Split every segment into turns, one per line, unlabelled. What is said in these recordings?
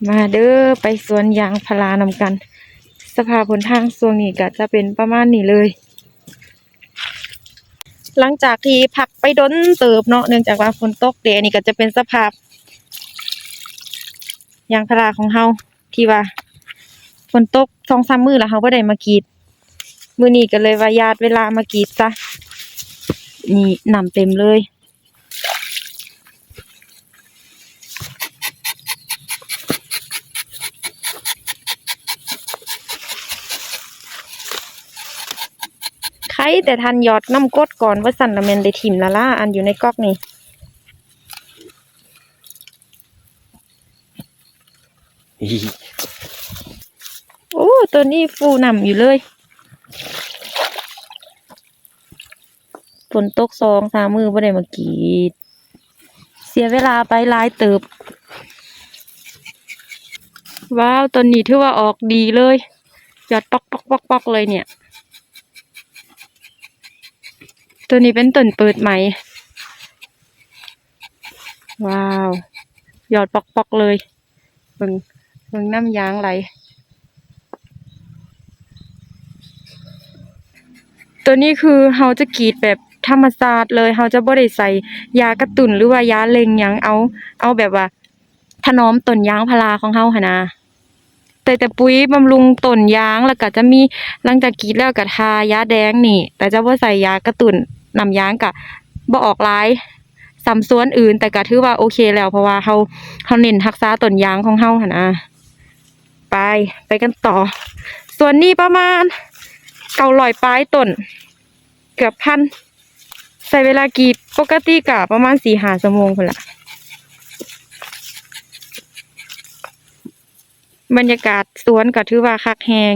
มาเด้อไปสวนยางพารานำกัน สภาพหนทางช่วงนี้ก็จะเป็นประมาณนี้เลย หลังจากที่พักไปดนเติบเนาะเนื่องจากว่าฝนตกเดะนี่ก็จะเป็นสภาพยางพาราของเฮาที่ว่าฝนตก2-3 มื้อแล้วเฮาบ่ได้มากรีดมื้อนี้ก็เลยว่าญาติเวลามากรีดซะนี่น้ำเต็มเลยใครแต่ทันหยอดน้ำกดก่อนว่าสั่นละแม่นได้ถิ่มละล่ะอันอยู่ในก๊อกนี่โอ้ตัวนี้ฟูน้ำอยู่เลยฝนตก2-3 มื้อบ่ได้มากรีดเสียเวลาไปหลายเติบว้าวต้นนี้ถือว่าออกดีเลยหยอดปอกเลยเนี่ยตัวนี้เป็นต้นเปิดใหม่ว้าวหยอดปอกเลยเบิ่งน้ำยางไหลตัวนี้คือเฮาจะกรีดแบบธรรมชาติเลยเฮาจะบ่ได้ใส่ยากระตุ้นหรือว่ายาเล็งหยังเอาแบบว่าถนอมต้นยางพาราของเฮาหั่นนะแต่ปุ๋ยบำรุงต้นยางแล้วก็จะมีหลังจากกรีดแล้วก็ทายาแดงนี่แต่จะบ่ใส่ยากระตุ้นน้ำยางก็บ่ออกหลายสำส่วนอื่นแต่ก็ถือว่าโอเคแล้วเพราะว่าเฮาเน้นรักษาต้นยางของเฮาหั่นนะไปกันต่อส่วนนี้ประมาณ900ปลายต้นเกือบพันใช้เวลากรีดปกติก็ประมาณ4-5 ชั่วโมงพุ่นล่ะบรรยากาศสวนก็ถือว่าคักแฮง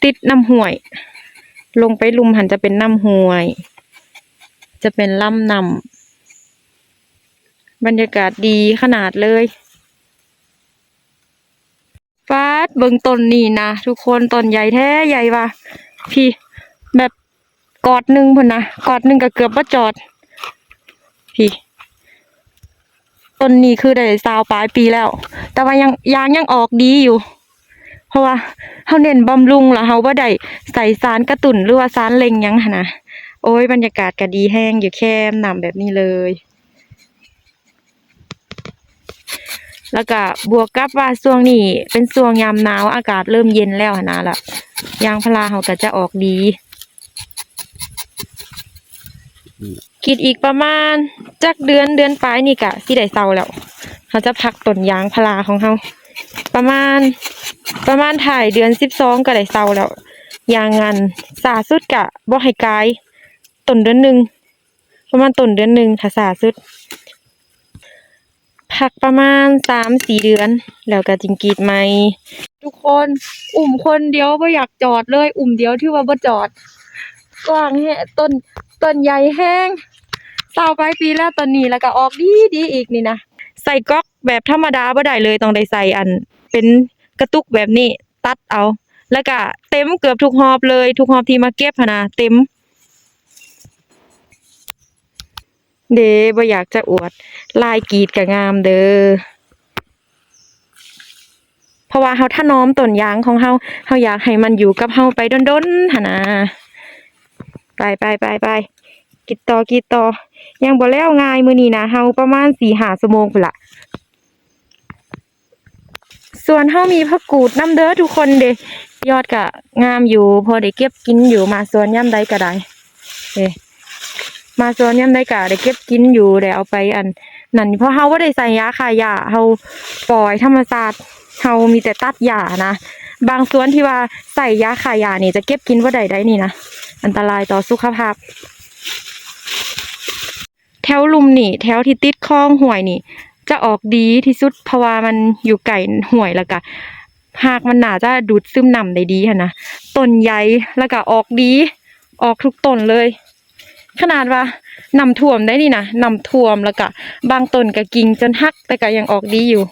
ติดน้ำห้วยลงไปลุมหันจะเป็นน้ำห้วยจะเป็นลำน้ำบรรยากาศดีขนาดเลยฟาดเบิ่งต้นนี่นะทุกคนต้นใหญ่แท้ใหญ่ว่ะพี่แบบกอดหนึ่งพุ่นนะกอดหนึ่งก็เกือบว่าจอดพี่ต้นนี้คือได้20 ปลายปีแล้วแต่ว่ายังออกดีอยู่เพราะว่าเฮาเน้นบำรุงแล้วเฮาบ่ได้ใส่สารกระตุ้นหรือว่าสารเล็งหยังหั่นนะโอ้ยบรรยากาศก็ดีแฮงอยู่แคมป์น้ำแบบนี้เลยแล้วก็บวกกับว่าช่วงนี้เป็นช่วงยามหนาวอากาศเริ่มเย็นแล้วหั่นนะล่ะยางพาราเฮาก็จะออกดีคิดอีกประมาณจักเดือนปลายนี่ก็สิได้เซาแล้วเฮาจะพักต้นยางพาราของเฮาประมาณถ่ายเดือน12ก็ได้เซาแล้วอย่างงั้นสาสุดก็บ่ให้กายต้นเดือนหนึ่งประมาณต้นเดือนหนึ่งถ้าสาสุดพักประมาณ3-4 เดือนแล้วก็จึงกรีดใหม่ทุกคนอุ้มคนเดียวบ่อยากจอดเลยอุ้มเดียวถือว่าบ่จอดกว้างแฮะต้นใหญ่แฮง20 ปลายปีแล้วต้นนี้แล้วก็ออกดีอีกนี่นะใส่ก๊อกแบบธรรมดาบ่ได้เลยต้องได้ใส่อันเป็นกระตุกแบบนี้ตัดเอาแล้วก็เต็มเกือบทุกหอบเลยทุกหอบที่มาเก็บหั่นนะเต็มเด้บ่อยากจะอวดลายกรีดก็งามเด้อเพราะว่าเฮาถนอมต้นยางของเฮาอยากให้มันอยู่กับเฮาไปดนๆหั่นนะไปกินต่อยังบ่แล้วง่ายมื้อนี้นะเฮาประมาณ4-5 ชั่วโมงพุ่นล่ะส่วนเฮามีผักกูดนำเด้อทุกคนเด้ยอดก็งามอยู่พอได้เก็บกินอยู่มาสวนยามใดก็ได้เด้มาสวนยามใดก็ได้เก็บกินอยู่ได้เอาไปอันนั่นเพราะเฮาบ่ได้ใส่ยาฆ่าหญ้าเฮาปล่อยธรรมชาติเฮามีแต่ตัดหญ้านะบางสวนที่ว่าใส่ยาฆ่าหญ้านี่จะเก็บกินบ่ได้นี่นะอันตรายต่อสุขภาพแถวลุ่มนี่แถวที่ติดคลองห้วยนี่จะออกดีที่สุดเพราะว่ามันอยู่ไกลห้วยแล้วก็หากมันน่าจะดูดซึมน้ำได้ดีหั่นนะต้นใหญ่แล้วก็ออกดีออกทุกต้นเลยขนาดว่าน้ำท่วมได้นี่นะน้ำท่วมแล้วก็บางต้นก็กิ่งจนหักแต่ก็ยังออกดีอยู่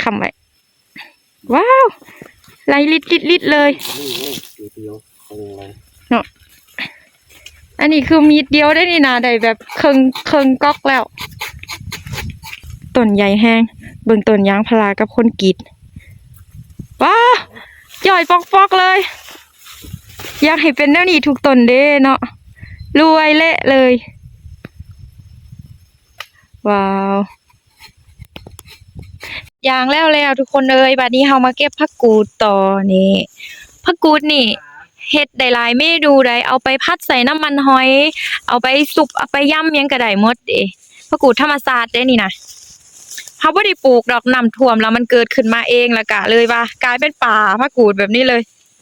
คำไว้ว้าวไหลลิดเลยเนาะ อันนี้คือมีดเดียวได้นี่นะได้แบบเคิงก๊อกแล้วต้นใหญ่แห้งเบิ่งต้นยางพารากับคนกรีดว้าย่อยปอกๆเลย อยากให้เป็นแนวนี้ทุกต้นเด้เนาะรวยเละเลยว้าวยางแล้วทุกคนเอ้ยบัดนี้เฮามาเก็บผักกูดต่อนี่ผักกูดนี่เฮ็ดได้หลายเมนูได้เอาไปผัดใส่น้ำมันหอย เอาไปซุปเอาไปยำหยังก็ได้หมดเด้ผักกูดธรรมชาติเด้นี่นะเฮาบ่ได้ปลูกดอกน้ำท่วมแล้วมันเกิดขึ้นมาเองแล้วก็เลยว่ากลายเป็นป่าผักกูดแบบนี้เลย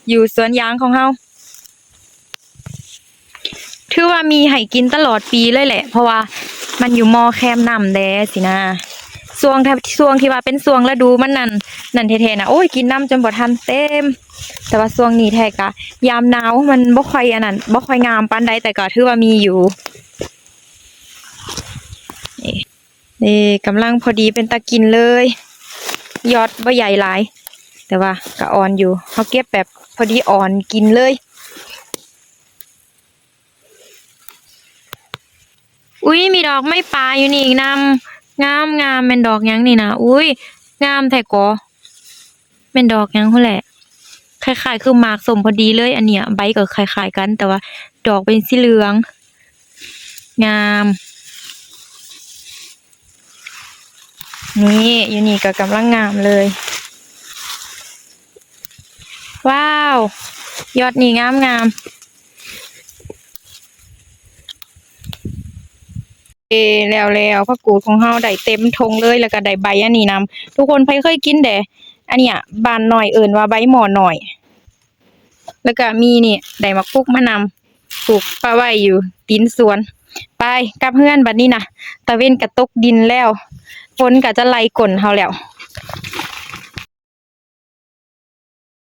อยู่สวนยางของเฮาถือว่ามีให้กินตลอดปีเลยแหละ เพราะว่ามันอยู่มอแคมน้ำแดสินะช่วงที่ว่าเป็นช่วงฤดูมันนั่นแท้ๆนะโอ้ยกินน้ำจนบ่ทันเต็มแต่ว่าช่วงนี้แท้กะยามหนาวมันบ่ค่อยอันนั้นบ่ค่อยงามปานใดแต่ก็ถือว่ามีอยู่นี่กำลังพอดีเป็นตากินเลยยอดบ่ใหญ่หลายแต่ว่าก็อ่อนอยู่เฮาเก็บแบบพอดีอ่อนกินเลยอุ้ยมีดอกไม้ป่าอยู่นี่อีกนำงามเป็นดอกหยังนี่นะอุ้ยงามแท้กอเป็นดอกหยังพุ่นแหละคล้ายๆคือหมากส้มพอดีเลยอันเนี้ยใบก็คล้ายๆกันแต่ว่าดอกเป็นสีเหลืองงามนี่อยู่นี่ก็กำลังงามเลยว้าวยอดนี่งามแล้วผักกูดของเฮาได้เต็มธงเลยแล้วก็ได้ใบอันนี้นำทุกคนเคยกินเด้อันเนี้ยบ้านน้อยเอิ้นว่าใบหมอน้อยแล้วก็มีนี่ได้มักพุกมานำปลูกปะไว้อยู่ตีนสวนไปกลับเฮือนบัดนี้นะตะเว้นก็ตกดินแล้วฝนก็จะไล่ก้นเฮาแล้ว